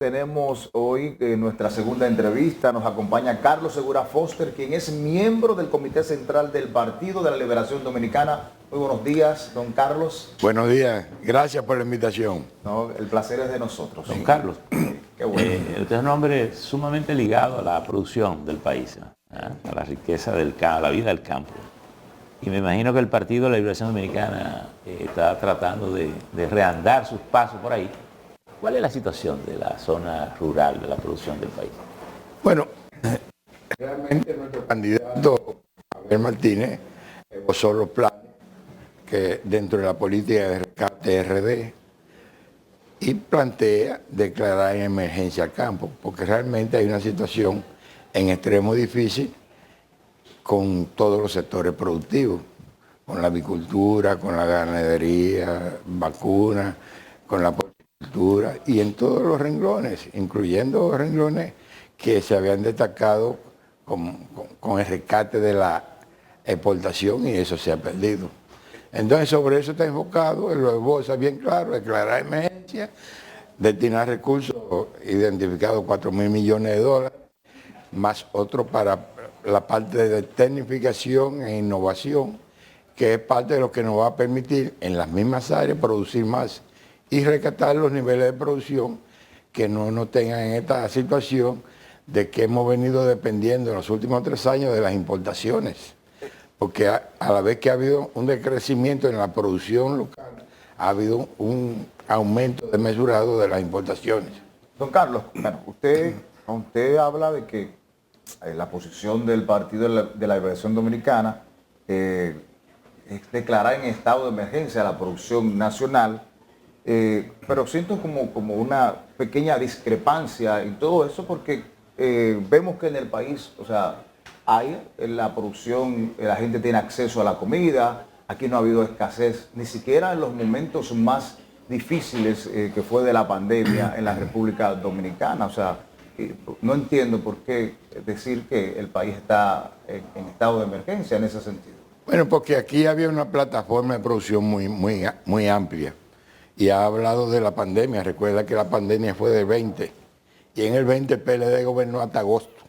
Tenemos hoy nuestra segunda entrevista. Nos acompaña Carlos Segura Foster, quien es miembro del Comité Central del Partido de la Liberación Dominicana. Muy buenos días, don Carlos. Buenos días, gracias por la invitación. No, el placer es de nosotros. Don Carlos, Qué bueno. usted es un hombre sumamente ligado a la producción del país, a la riqueza del campo, a la vida del campo. Y me imagino que el Partido de la Liberación Dominicana está tratando de reandar sus pasos por ahí. ¿Cuál es la situación de la zona rural de la producción del país? Bueno, realmente nuestro candidato, Abel Martínez, esbozó los planes que dentro de la política de rescate RD y plantea declarar en emergencia al campo, porque realmente hay una situación en extremo difícil con todos los sectores productivos, con la avicultura, con la ganadería, vacunas, con la porcicultura y en todos los renglones, incluyendo renglones que se habían destacado con el rescate de la exportación y eso se ha perdido. Entonces sobre eso está enfocado, lo esboza bien claro, declarar emergencia, destinar recursos identificados $4.000 millones, más otro para la parte de tecnificación e innovación, que es parte de lo que nos va a permitir en las mismas áreas producir más y rescatar los niveles de producción que no nos tengan en esta situación de que hemos venido dependiendo en los últimos 3 años de las importaciones. Porque a la vez que ha habido un decrecimiento en la producción local, ha habido un aumento desmesurado de las importaciones. Don Carlos, bueno, usted habla de que la posición del Partido de la Liberación Dominicana es declarar en estado de emergencia la producción nacional. Pero siento como una pequeña discrepancia en todo eso porque vemos que en el país, o sea, hay en la producción, la gente tiene acceso a la comida, aquí no ha habido escasez, ni siquiera en los momentos más difíciles que fue de la pandemia en la República Dominicana. O sea, no entiendo por qué decir que el país está en estado de emergencia en ese sentido. Bueno, porque aquí había una plataforma de producción muy amplia. Y ha hablado de la pandemia. Recuerda que la pandemia fue del 20 y en el 20 el PLD gobernó hasta agosto.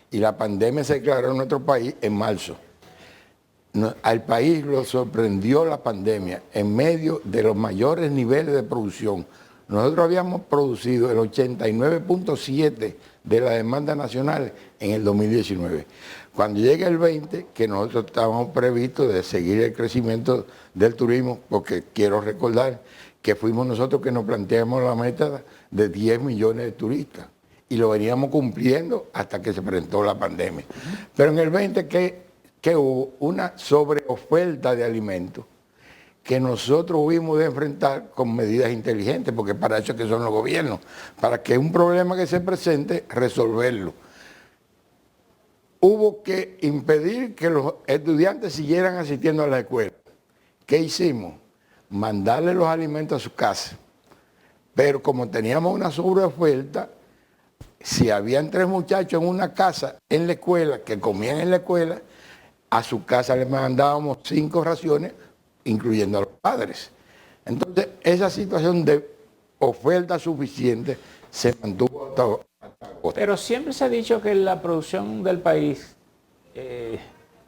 Y la pandemia se declaró en nuestro país en marzo. Al país lo sorprendió la pandemia en medio de los mayores niveles de producción. Nosotros habíamos producido el 89.7% de la demanda nacional en el 2019. Cuando llegue el 20, que nosotros estábamos previstos de seguir el crecimiento del turismo, porque quiero recordar que fuimos nosotros que nos planteamos la meta de 10 millones de turistas y lo veníamos cumpliendo hasta que se presentó la pandemia. Pero en el 20 que hubo una sobreoferta de alimentos que nosotros hubimos de enfrentar con medidas inteligentes, porque para eso es que son los gobiernos, para que un problema que se presente, resolverlo. Hubo que impedir que los estudiantes siguieran asistiendo a la escuela. ¿Qué hicimos? Mandarle los alimentos a su casa. Pero como teníamos una sobreoferta, si habían 3 muchachos en una casa, en la escuela, que comían en la escuela, a su casa les mandábamos 5 raciones, incluyendo a los padres. Entonces, esa situación de oferta suficiente se mantuvo hasta agosto. Pero siempre se ha dicho que la producción del país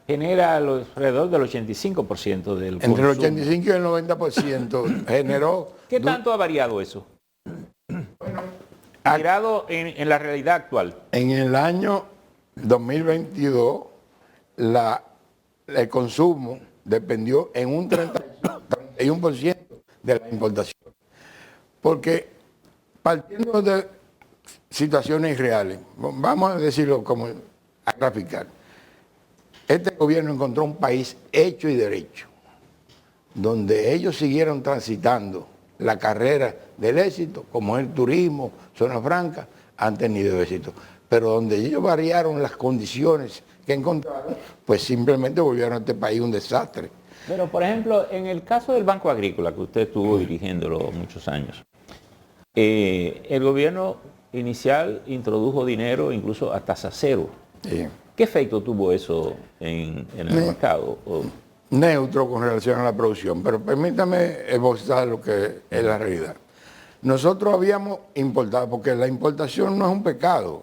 genera alrededor del 85% del consumo. Entre el 85 y el 90% generó... ¿Qué tanto ha variado eso? Mirado en la realidad actual. En el año 2022, el consumo dependió en un 31% de la importación. Porque partiendo de situaciones reales, vamos a decirlo como a graficar, este gobierno encontró un país hecho y derecho, donde ellos siguieron transitando la carrera del éxito, como el turismo, zona franca, han tenido éxito. Pero donde ellos variaron las condiciones que encontraron, pues simplemente volvieron a este país un desastre. Pero, por ejemplo, en el caso del Banco Agrícola, que usted estuvo dirigiéndolo muchos años, el gobierno inicial introdujo dinero incluso a tasa cero. Sí. ¿Qué efecto tuvo eso en el mercado? Neutro con relación a la producción, pero permítame esbozar lo que es la realidad. Nosotros habíamos importado, porque la importación no es un pecado,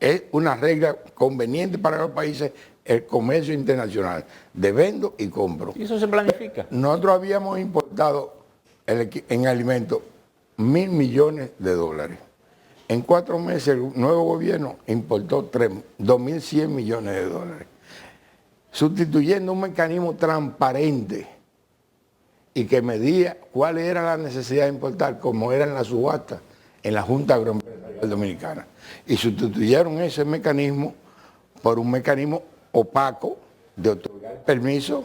es una regla conveniente para los países, el comercio internacional, de vendo y compro. Y eso se planifica. Nosotros habíamos importado en alimentos 1.000 millones de dólares. En 4 meses el nuevo gobierno importó 2.100 millones de dólares, sustituyendo un mecanismo transparente y que medía cuál era la necesidad de importar, como era en la subasta, en la Junta Agroempresarial Dominicana. Y sustituyeron ese mecanismo por un mecanismo opaco de otorgar permiso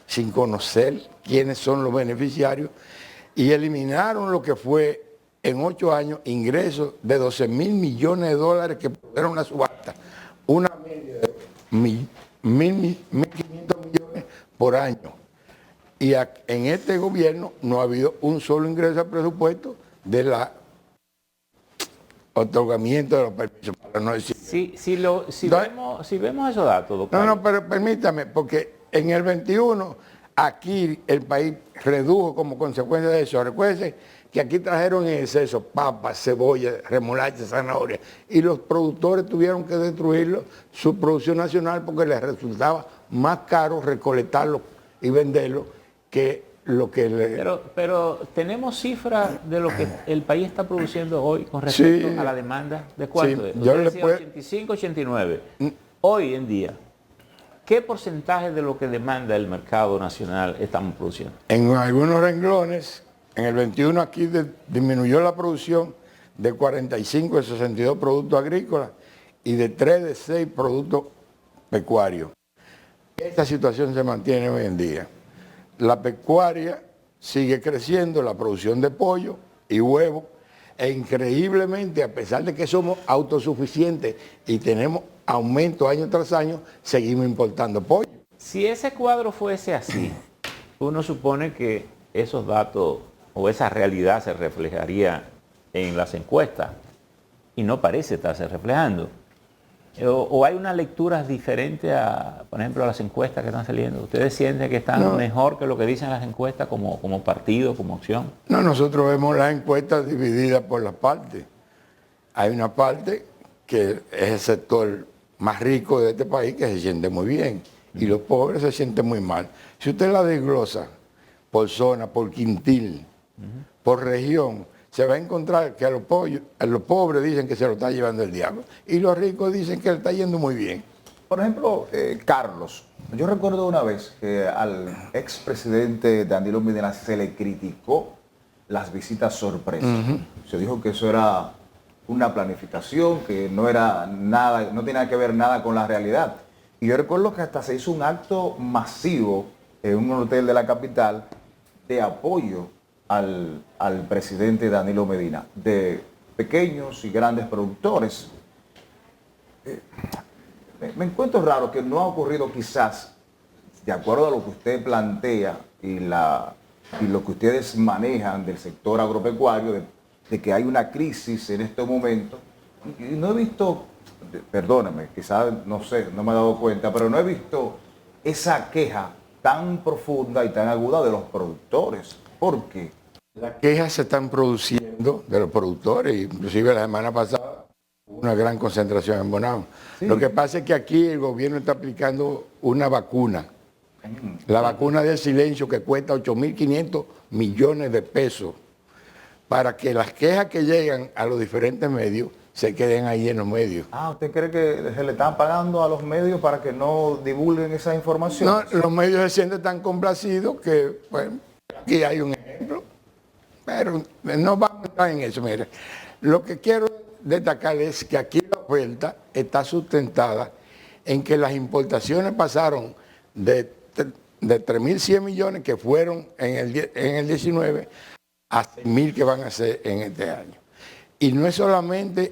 sin conocer quiénes son los beneficiarios, y eliminaron lo que fue en 8 años ingresos de 12.000 millones de dólares que pudieron la subasta, una media de 1.500 millones por año. Y en este gobierno no ha habido un solo ingreso al presupuesto de la otorgamiento de los permisos, para no decir. Si vemos esos datos, doctor. No, pero permítame, porque en el 21 aquí el país redujo como consecuencia de eso. Recuérdense que aquí trajeron en exceso papas, cebolla, remolacha, zanahoria, y los productores tuvieron que destruirlo, su producción nacional, porque les resultaba más caro recolectarlo y venderlo que lo que le... Pero tenemos cifras de lo que el país está produciendo hoy con respecto a la demanda. ¿De cuánto? Sí, Usted decía 85, 89. Hoy en día, ¿qué porcentaje de lo que demanda el mercado nacional estamos produciendo? En algunos renglones, en el 21 aquí disminuyó la producción de 45 de 62 productos agrícolas y de 3 de 6 productos pecuarios. Esta situación se mantiene hoy en día. La pecuaria sigue creciendo, la producción de pollo y huevo, e increíblemente, a pesar de que somos autosuficientes y tenemos aumento año tras año, seguimos importando pollo. Si ese cuadro fuese así, uno supone que esos datos o esa realidad se reflejaría en las encuestas y no parece estarse reflejando. O hay unas lecturas diferentes a, por ejemplo, a las encuestas que están saliendo. ¿Ustedes sienten que están mejor que lo que dicen las encuestas como partido, como opción? No, nosotros vemos las encuestas divididas por las partes. Hay una parte que es el sector más rico de este país que se siente muy bien y los pobres se sienten muy mal. Si usted la desglosa por zona, por quintil, por región, se va a encontrar que a los pobres dicen que se lo está llevando el diablo y los ricos dicen que le está yendo muy bien. Por ejemplo, Carlos, yo recuerdo una vez que al expresidente Danilo Medina se le criticó las visitas sorpresa. Se dijo que eso era una planificación, que no era nada, no tenía que ver nada con la realidad. Y yo recuerdo que hasta se hizo un acto masivo en un hotel de la capital de apoyo al presidente Danilo Medina, de pequeños y grandes productores. Me encuentro raro que no ha ocurrido quizás, de acuerdo a lo que usted plantea y lo que ustedes manejan del sector agropecuario, de que hay una crisis en este momento. Y no he visto, perdóname, quizás no sé, no me he dado cuenta, pero no he visto esa queja tan profunda y tan aguda de los productores. ¿Por qué? Las quejas se están produciendo de los productores, inclusive la semana pasada hubo una gran concentración en Bonao. Sí. Lo que pasa es que aquí el gobierno está aplicando una vacuna, la vacuna del silencio, que cuesta 8.500 millones de pesos, para que las quejas que llegan a los diferentes medios se queden ahí en los medios. ¿Usted cree que se le están pagando a los medios para que no divulguen esa información? No, los medios se sienten tan complacidos que, pues, aquí hay un ejemplo. Pero no vamos a entrar en eso. Mire, lo que quiero destacar es que aquí la oferta está sustentada en que las importaciones pasaron de 3.100 millones que fueron en el 19 a 6.000 que van a ser en este año. Y no es solamente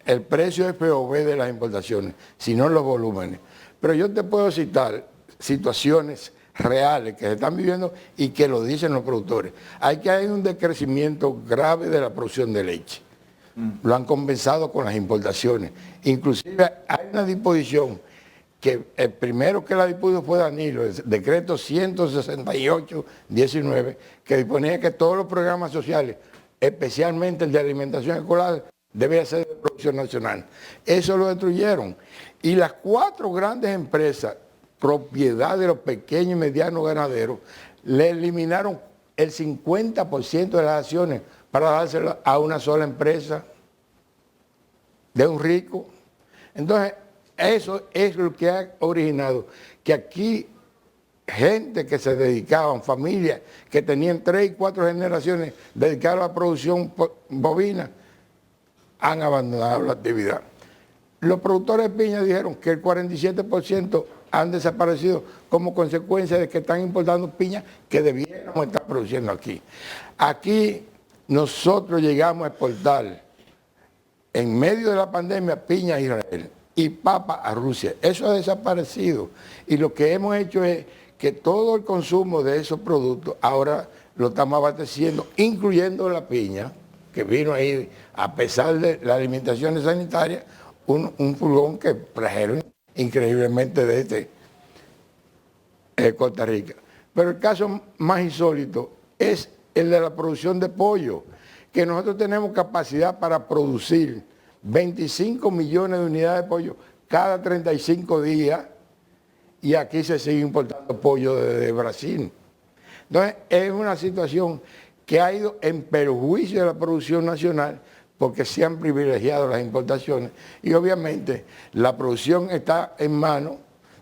el precio FOB de las importaciones, sino los volúmenes. Pero yo te puedo citar situaciones reales que se están viviendo y que lo dicen los productores. Hay un decrecimiento grave de la producción de leche. Lo han compensado con las importaciones. Inclusive hay una disposición que el primero que la dispuso fue Danilo, el decreto 168-19, que disponía que todos los programas sociales especialmente el de alimentación escolar, debe ser de producción nacional. Eso lo destruyeron. Y las 4 grandes empresas, propiedad de los pequeños y medianos ganaderos, le eliminaron el 50% de las acciones para dárselo a una sola empresa de un rico. Entonces, eso es lo que ha originado que aquí gente que se dedicaban, familias que tenían 3 y 4 generaciones dedicadas a la producción bovina, han abandonado la actividad. Los productores de piña dijeron que el 47% han desaparecido como consecuencia de que están importando piña que debiéramos estar produciendo aquí. Aquí nosotros llegamos a exportar en medio de la pandemia piña a Israel y papa a Rusia. Eso ha desaparecido. Y lo que hemos hecho es que todo el consumo de esos productos ahora lo estamos abasteciendo, incluyendo la piña, que vino ahí, a pesar de las limitaciones sanitarias, un furgón que trajeron increíblemente desde Costa Rica. Pero el caso más insólito es el de la producción de pollo, que nosotros tenemos capacidad para producir 25 millones de unidades de pollo cada 35 días y aquí se sigue importando pollo desde Brasil. Entonces es una situación que ha ido en perjuicio de la producción nacional porque se han privilegiado las importaciones y obviamente la producción está en manos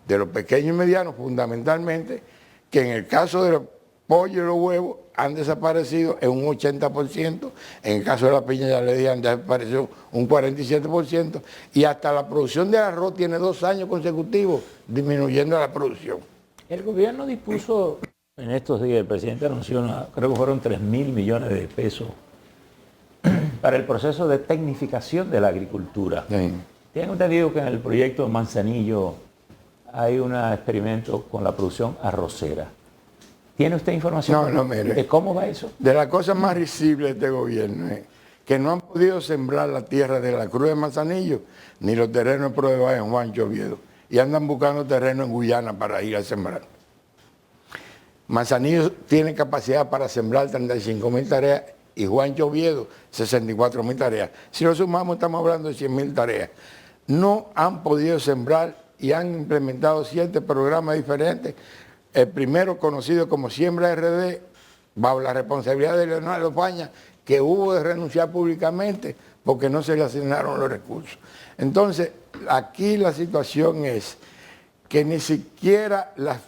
de los pequeños y medianos fundamentalmente, que en el caso de los pollos y los huevos han desaparecido en un 80%, en el caso de la piña ya le dije han desaparecido un 47% y hasta la producción de arroz tiene 2 años consecutivos disminuyendo la producción. El gobierno dispuso en estos días, el presidente anunció, creo que fueron 3.000 millones de pesos para el proceso de tecnificación de la agricultura. Sí. Tengo entendido que en el proyecto Manzanillo hay un experimento con la producción arrocera. ¿Tiene usted información de cómo va eso? De las cosas más risibles de este gobierno es que no han podido sembrar la tierra de la Cruz de Manzanillo ni los terrenos de prueba en Juancho Oviedo y andan buscando terreno en Guyana para ir a sembrar. Manzanillo tiene capacidad para sembrar 35.000 tareas y Juancho Oviedo 64.000 tareas. Si lo sumamos estamos hablando de 100.000 tareas. No han podido sembrar y han implementado 7 programas diferentes. El primero conocido como Siembra RD, bajo la responsabilidad de Leonardo Faña, que hubo de renunciar públicamente porque no se le asignaron los recursos. Entonces, aquí la situación es que ni siquiera la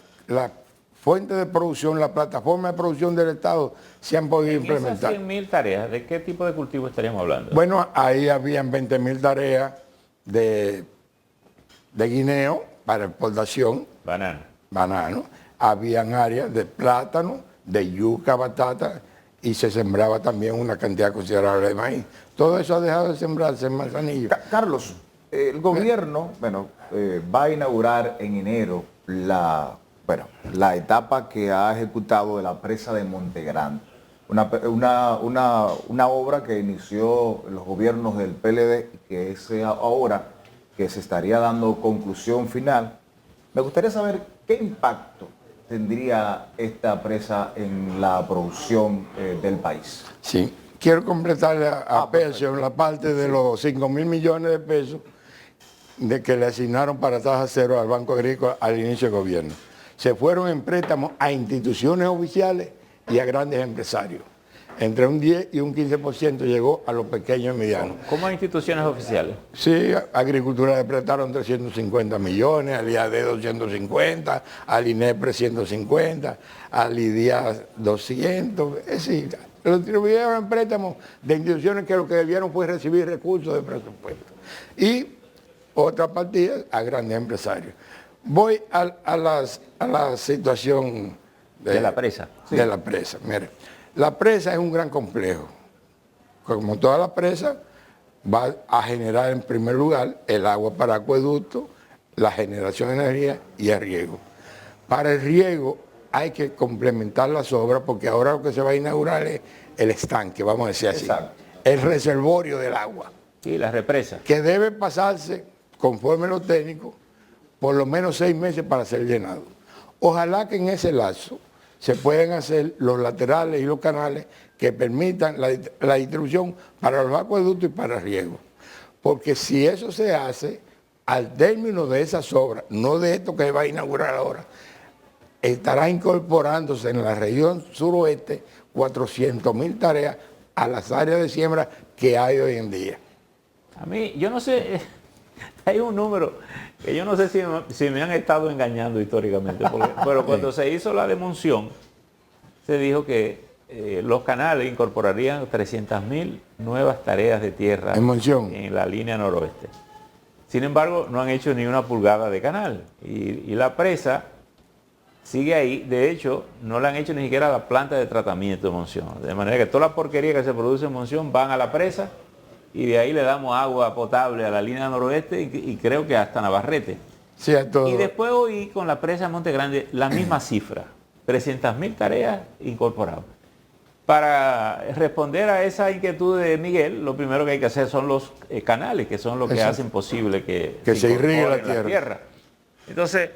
fuente de producción, la plataforma de producción del Estado se han podido implementar. Esas 100.000 tareas, ¿de qué tipo de cultivo estaríamos hablando? Bueno, ahí habían 20.000 tareas de guineo para exportación. Banano. Habían áreas de plátano, de yuca, batata, y se sembraba también una cantidad considerable de maíz. Todo eso ha dejado de sembrarse en Manzanillo. Carlos, el gobierno va a inaugurar en enero la etapa que ha ejecutado de la presa de Montegrande. Una obra que inició los gobiernos del PLD y que es ahora que se estaría dando conclusión final. Me gustaría saber qué impacto tendría esta presa en la producción del país. Sí, quiero completarle a Pecio la parte de los 5.000 millones de pesos de que le asignaron para tasa cero al Banco Agrícola al inicio del gobierno. Se fueron en préstamos a instituciones oficiales y a grandes empresarios. Entre un 10 y un 15% llegó a los pequeños y medianos. ¿Cómo a instituciones oficiales? Sí, Agricultura le prestaron 350 millones, al IAD 250, al INEPRE 150, al IDIA 200. Es decir, lo distribuyeron en préstamos de instituciones que lo que debieron fue recibir recursos de presupuesto. Y otra partida a grandes empresarios. Voy a la situación de la presa. De la presa. Mire, la presa es un gran complejo. Como toda la presa, va a generar en primer lugar el agua para acueducto, la generación de energía y el riego. Para el riego hay que complementar las obras porque ahora lo que se va a inaugurar es el estanque, vamos a decir así. Exacto. El reservorio del agua. Sí, la represa. Que debe pasarse, conforme los técnicos, por lo menos 6 meses para ser llenado. Ojalá que en ese lapso se pueden hacer los laterales y los canales que permitan la distribución para los acueductos y para riego. Porque si eso se hace, al término de esas obras, no de esto que se va a inaugurar ahora, estará incorporándose en la región suroeste 400.000 tareas a las áreas de siembra que hay hoy en día. A mí, yo no sé, hay un número que yo no sé si me han estado engañando históricamente, pero cuando se hizo la de Monción, se dijo que los canales incorporarían 300.000 nuevas tareas de tierra en Monción, en la línea noroeste. Sin embargo, no han hecho ni una pulgada de canal. Y la presa sigue ahí. De hecho, no le han hecho ni siquiera la planta de tratamiento de Monción. De manera que toda la porquería que se produce en Monción van a la presa y de ahí le damos agua potable a la línea noroeste y creo que hasta Navarrete. Sí, a todo. Y después hoy con la presa de Monte Grande la misma cifra, 300.000 tareas incorporadas. Para responder a esa inquietud de Miguel, lo primero que hay que hacer son los canales, que son los que hacen posible que se irrigue la tierra. Entonces,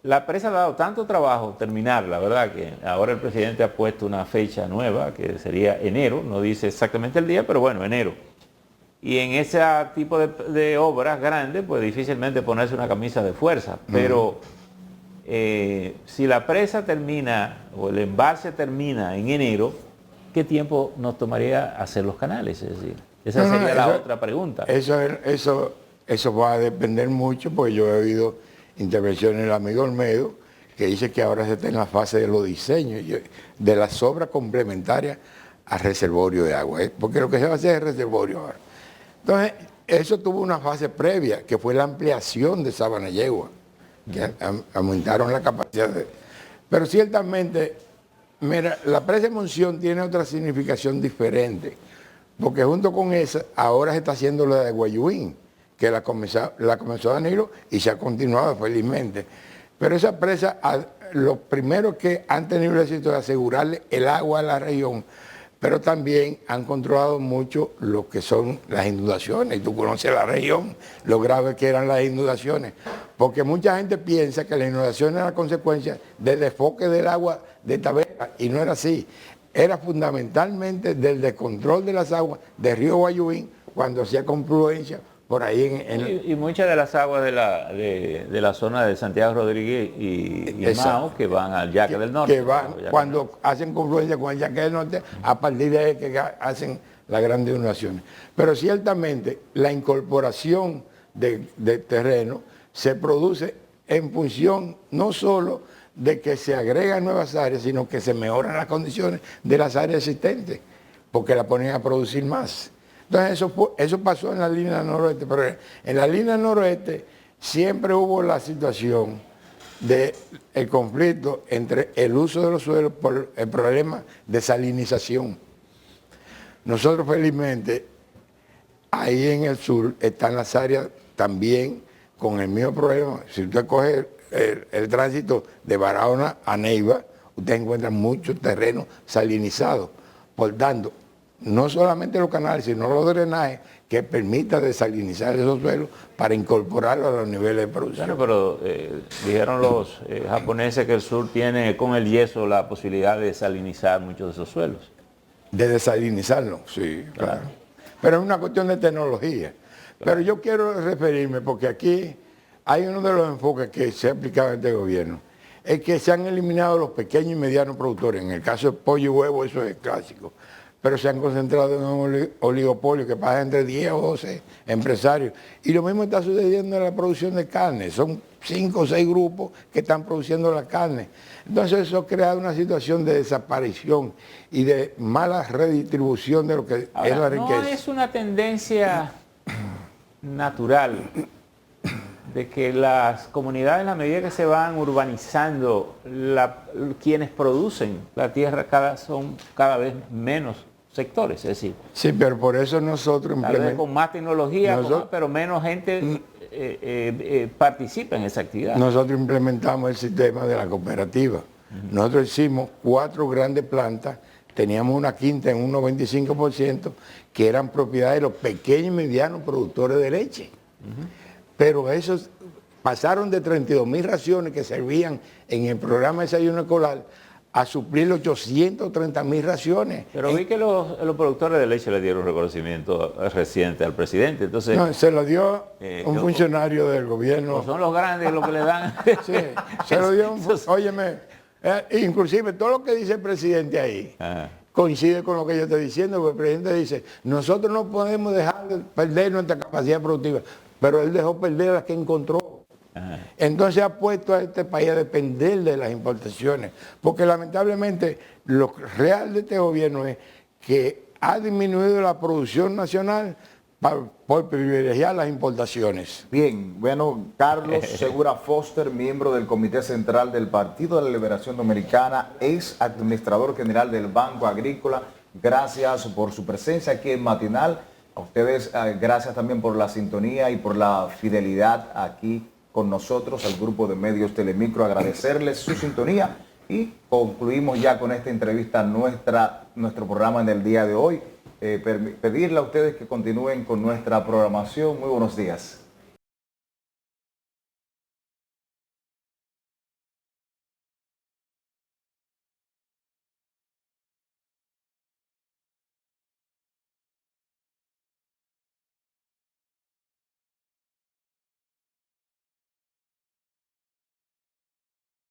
la presa ha dado tanto trabajo terminarla, ¿verdad? Que ahora el presidente ha puesto una fecha nueva, que sería enero, no dice exactamente el día, pero bueno, enero. Y en ese tipo de obras grandes, pues difícilmente ponerse una camisa de fuerza. Pero si la presa termina, o el embalse termina en enero, ¿qué tiempo nos tomaría hacer los canales? Es decir, esa sería la otra pregunta. Eso va a depender mucho, porque yo he oído intervenciones del amigo Olmedo, que dice que ahora se está en la fase de los diseños, de las obras complementarias al reservorio de agua, porque lo que se va a hacer es el reservorio ahora. Entonces, eso tuvo una fase previa, que fue la ampliación de Sabana Yegua, que aumentaron la capacidad Pero ciertamente, mira, la presa de Monción tiene otra significación diferente, porque junto con esa, ahora se está haciendo la de Guayuín, que la comenzó Danilo y se ha continuado felizmente. Pero esa presa, lo primero que han tenido el éxito de asegurarle el agua a la región, pero también han controlado mucho lo que son las inundaciones. Y tú conoces la región, lo grave que eran las inundaciones, porque mucha gente piensa que las inundaciones eran consecuencia del desfoque del agua de Tavera, y no era así. Era fundamentalmente del descontrol de las aguas del río Guayuín cuando hacía confluencia por ahí y muchas de las aguas de la zona de Santiago Rodríguez y Mao que van al Yaque del Norte. Que van, cuando hacen confluencia con el Yaque del Norte, a partir de ahí que hacen las grandes inundaciones. Pero ciertamente la incorporación de terreno se produce en función no solo de que se agregan nuevas áreas, sino que se mejoran las condiciones de las áreas existentes, porque la ponen a producir más. Entonces eso pasó en la línea noroeste, pero en la línea noroeste siempre hubo la situación del conflicto entre el uso de los suelos por el problema de salinización. Nosotros felizmente, ahí en el sur están las áreas también con el mismo problema. Si usted coge el tránsito de Barahona a Neiva, usted encuentra muchos terrenos salinizados. Por tanto, no solamente los canales, sino los drenajes que permitan desalinizar esos suelos para incorporarlos a los niveles de producción. Bueno, pero dijeron los japoneses que el sur tiene con el yeso la posibilidad de desalinizar muchos de esos suelos. De desalinizarlo, sí, claro. Pero es una cuestión de tecnología. Claro. Pero yo quiero referirme, porque aquí hay uno de los enfoques que se ha aplicado en este gobierno, es que se han eliminado los pequeños y medianos productores. En el caso de pollo y huevo, eso es clásico. Pero se han concentrado en un oligopolio que pasa entre 10 o 12 empresarios. Y lo mismo está sucediendo en la producción de carne. Son 5 o 6 grupos que están produciendo la carne. Entonces eso crea una situación de desaparición y de mala redistribución de lo que ahora, es la riqueza. No es una tendencia natural de que las comunidades, en la medida que se van urbanizando, quienes producen la tierra son cada vez menos sectores, es decir. Sí, pero por eso nosotros tal vez con más tecnología, pero menos gente participa en esa actividad. Nosotros implementamos el sistema de la cooperativa. Nosotros hicimos 4 grandes plantas, teníamos una quinta en un 95%, que eran propiedad de los pequeños y medianos productores de leche. Pero esos pasaron de 32.000 raciones que servían en el programa de desayuno escolar a suplir 830.000 raciones. Pero vi que los productores de leche le dieron un reconocimiento reciente al presidente. Entonces, No, se lo dio un funcionario del gobierno. no son los grandes los que le dan. Sí, se lo dio óyeme, inclusive todo lo que dice el presidente ahí Ajá. coincide con lo que yo estoy diciendo, porque el presidente dice, nosotros no podemos dejar de perder nuestra capacidad productiva, pero él dejó perder la que encontró. Ajá. Entonces ha puesto a este país a depender de las importaciones, porque lamentablemente lo real de este gobierno es que ha disminuido la producción nacional por privilegiar las importaciones. Bien, bueno, Carlos Segura Foster, miembro del Comité Central del Partido de la Liberación Dominicana, ex administrador general del Banco Agrícola, gracias por su presencia aquí en Matinal. A ustedes, gracias también por la sintonía y por la fidelidad aquí con nosotros, al grupo de medios Telemicro, agradecerles su sintonía y concluimos ya con esta entrevista nuestro programa en el día de hoy. Pedirle a ustedes que continúen con nuestra programación. Muy buenos días.